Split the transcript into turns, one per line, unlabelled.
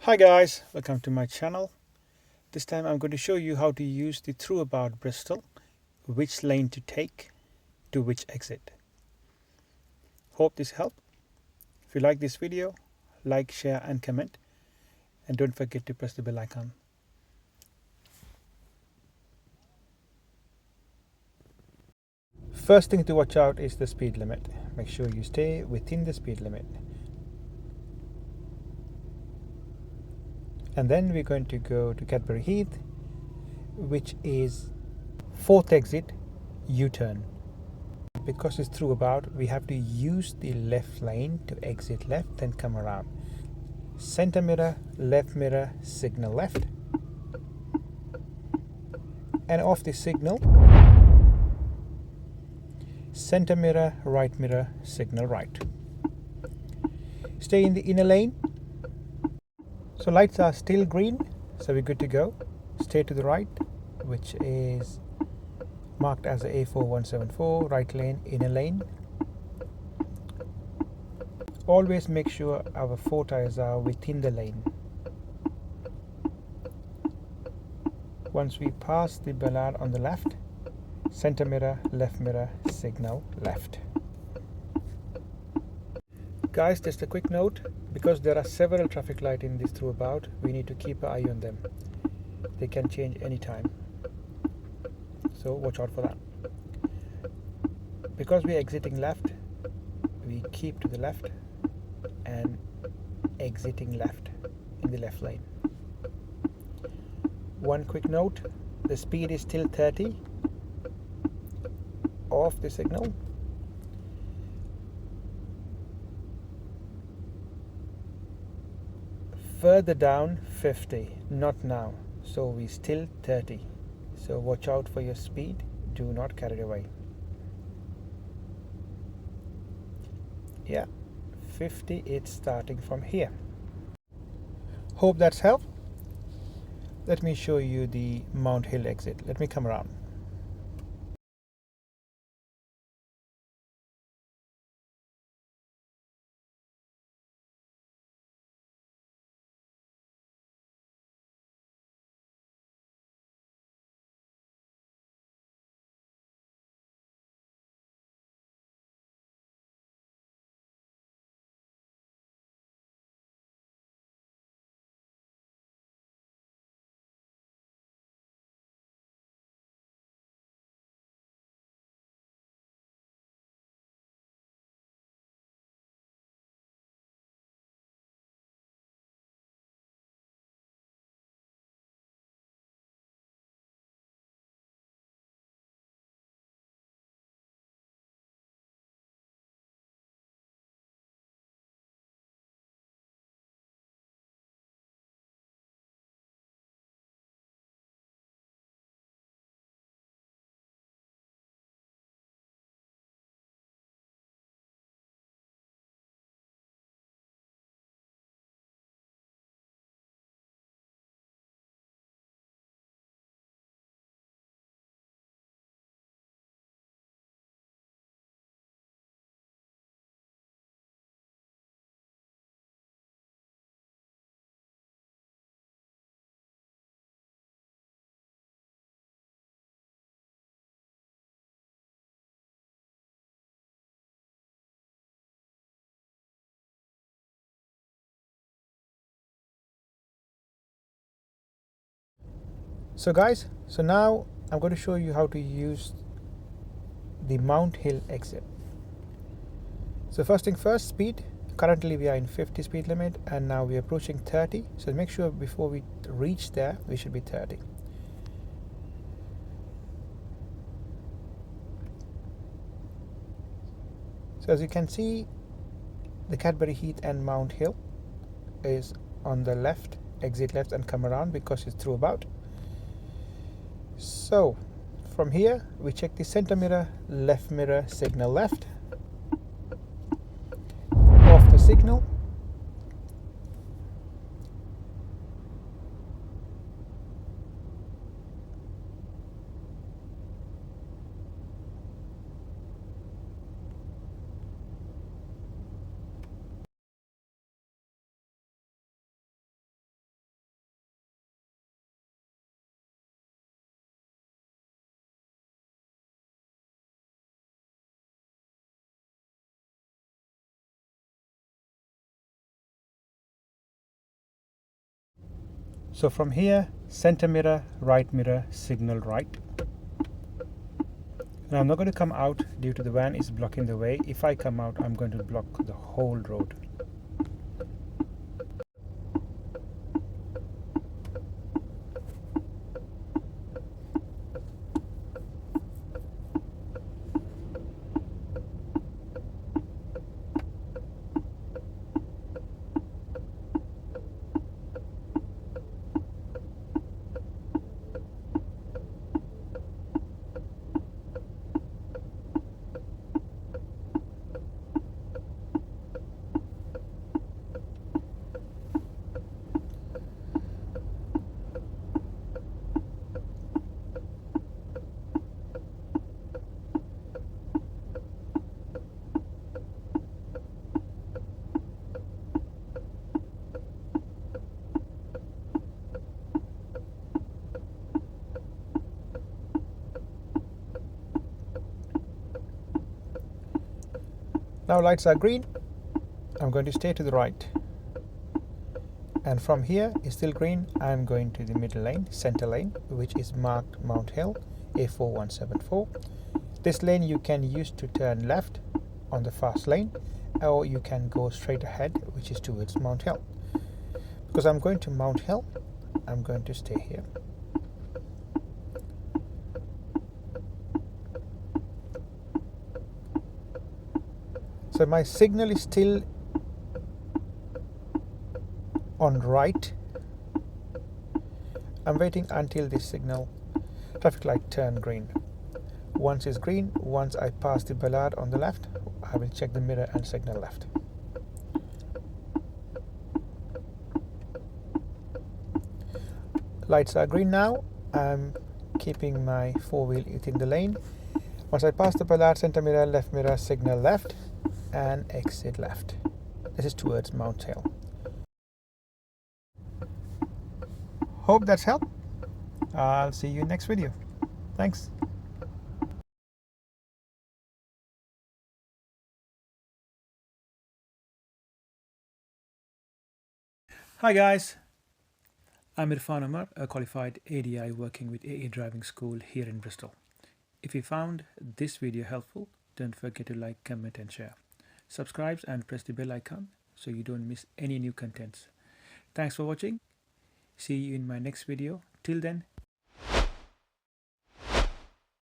Hi guys, welcome to my channel. This time I'm going to show you how to use the Throughabout Bristol, which lane to take to which exit. Hope this helped. If you like this video, like, share and comment, and don't forget to press the bell icon. First thing to watch out is the speed limit. Make sure you stay within the speed limit. And then we're going to go to Cadbury Heath, which is 4th exit, U-turn. Because it's Throughabout, we have to use the left lane to exit left, then come around. Center mirror, signal left. And off the signal, center mirror, signal right. Stay in the inner lane. So lights are still green, so we're good to go. Stay to the right, which is marked as a A4174, right lane, inner lane. Always make sure our 4 tires are within the lane. Once we pass the bollard on the left, center mirror, signal left. Guys, just a quick note, because there are several traffic lights in this Throughabout, we need to keep an eye on them. They can change anytime, so watch out for that. Because we are exiting left, we keep to the left and exiting left in the left lane. One quick note, the speed is still 30 off the signal. Further down 50, not now, so we still 30, so watch out for your speed, do not carry it away. Yeah, 50, it's starting from here. Hope that's helped. Let me show you the Mount Hill exit. Let me come around. So guys, now I'm going to show you how to use the Mount Hill exit. So first thing first, speed. Currently we are in 50 speed limit and now we're approaching 30. So make sure before we reach there, we should be 30. So as you can see, the Cadbury Heath and Mount Hill is on the left, exit left and come around because it's Throughabout. So from here, we check the center mirror, signal left. Off the signal, So from here, center mirror, right mirror, signal right. And I'm not going to come out due to the van is blocking the way. If I come out, I'm going to block the whole road. Now lights are green. I'm going to stay to the right. And from here is still green. I'm going to the middle lane, center lane, which is marked Mount Hill A4174. This lane you can use to turn left on the fast lane, or you can go straight ahead, which is towards Mount Hill. Because I'm going to Mount Hill, I'm going to stay here. So my signal is still on right. I'm waiting until this signal traffic light turn green. Once it's green, once I pass the bollard on the left, I will check the mirror and signal left. Lights are green now. I'm keeping my four-wheel within the lane. Once I pass the bollard, center mirror, signal left and exit left. This is towards Mount Hill. Hope that's helped. I'll see you in next video. Thanks. Hi guys, I'm Irfan Umar, a qualified ADI working with AA Driving School here in Bristol. If you found this video helpful, don't forget to like, comment and share. Subscribe and press the bell icon so you don't miss any new contents. Thanks for watching. See you in my next video. Till then,